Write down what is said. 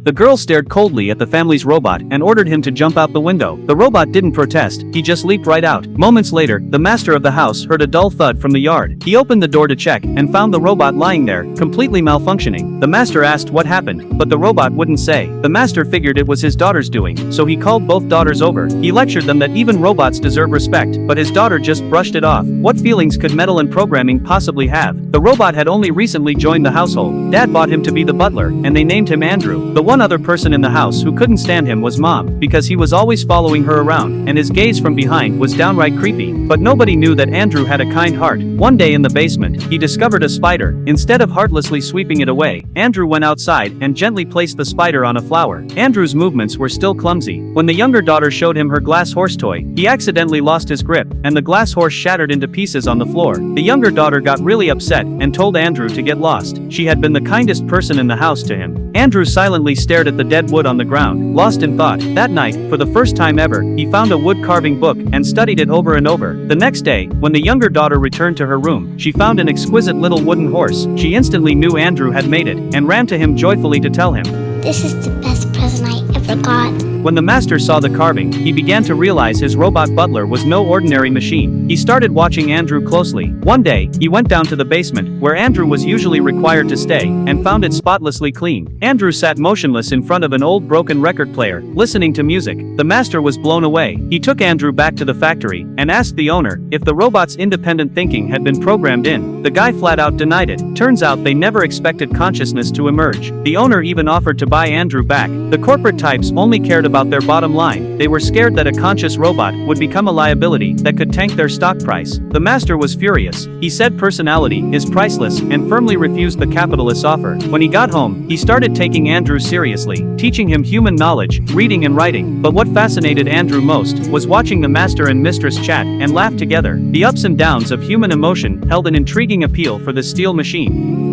The girl stared coldly at the family's robot and ordered him to jump out the window. The robot didn't protest, he just leaped right out. Moments later, the master of the house heard a dull thud from the yard. He opened the door to check and found the robot lying there, completely malfunctioning. The master asked what happened, but the robot wouldn't say. The master figured it was his daughter's doing, so he called both daughters over. He lectured them that even robots deserve respect, but his daughter just brushed it off. What feelings could metal and programming possibly have? The robot had only recently joined the household. Dad bought him to be the butler, and they named him Andrew. The one other person in the house who couldn't stand him was Mom, because he was always following her around, and his gaze from behind was downright creepy. But nobody knew that Andrew had a kind heart. One day in the basement, he discovered a spider. Instead of heartlessly sweeping it away, Andrew went outside and gently placed the spider on a flower. Andrew's movements were still clumsy. When the younger daughter showed him her glass horse toy, he accidentally lost his grip, and the glass horse shattered into pieces on the floor. The younger daughter got really upset and told Andrew to get lost. She had been the kindest person in the house to him. Andrew silently stared at the dead wood on the ground, lost in thought. That night, for the first time ever, he found a wood carving book and studied it over and over. The next day, when the younger daughter returned to her room, she found an exquisite little wooden horse. She instantly knew Andrew had made it, and ran to him joyfully to tell him, "This is the best present I ever got." When the master saw the carving, he began to realize his robot butler was no ordinary machine. He started watching Andrew closely. One day, he went down to the basement, where Andrew was usually required to stay, and found it spotlessly clean. Andrew sat motionless in front of an old broken record player, listening to music. The master was blown away. He took Andrew back to the factory, and asked the owner if the robot's independent thinking had been programmed in. The guy flat out denied it. Turns out they never expected consciousness to emerge. The owner even offered to buy Andrew back. The corporate types only cared about their bottom line. They were scared that a conscious robot would become a liability that could tank their stock price. The master was furious. He said personality is priceless and firmly refused the capitalist's offer. When he got home, he started taking Andrew seriously, teaching him human knowledge, reading and writing. But what fascinated Andrew most was watching the master and mistress chat and laugh together. The ups and downs of human emotion held an intriguing appeal for the steel machine.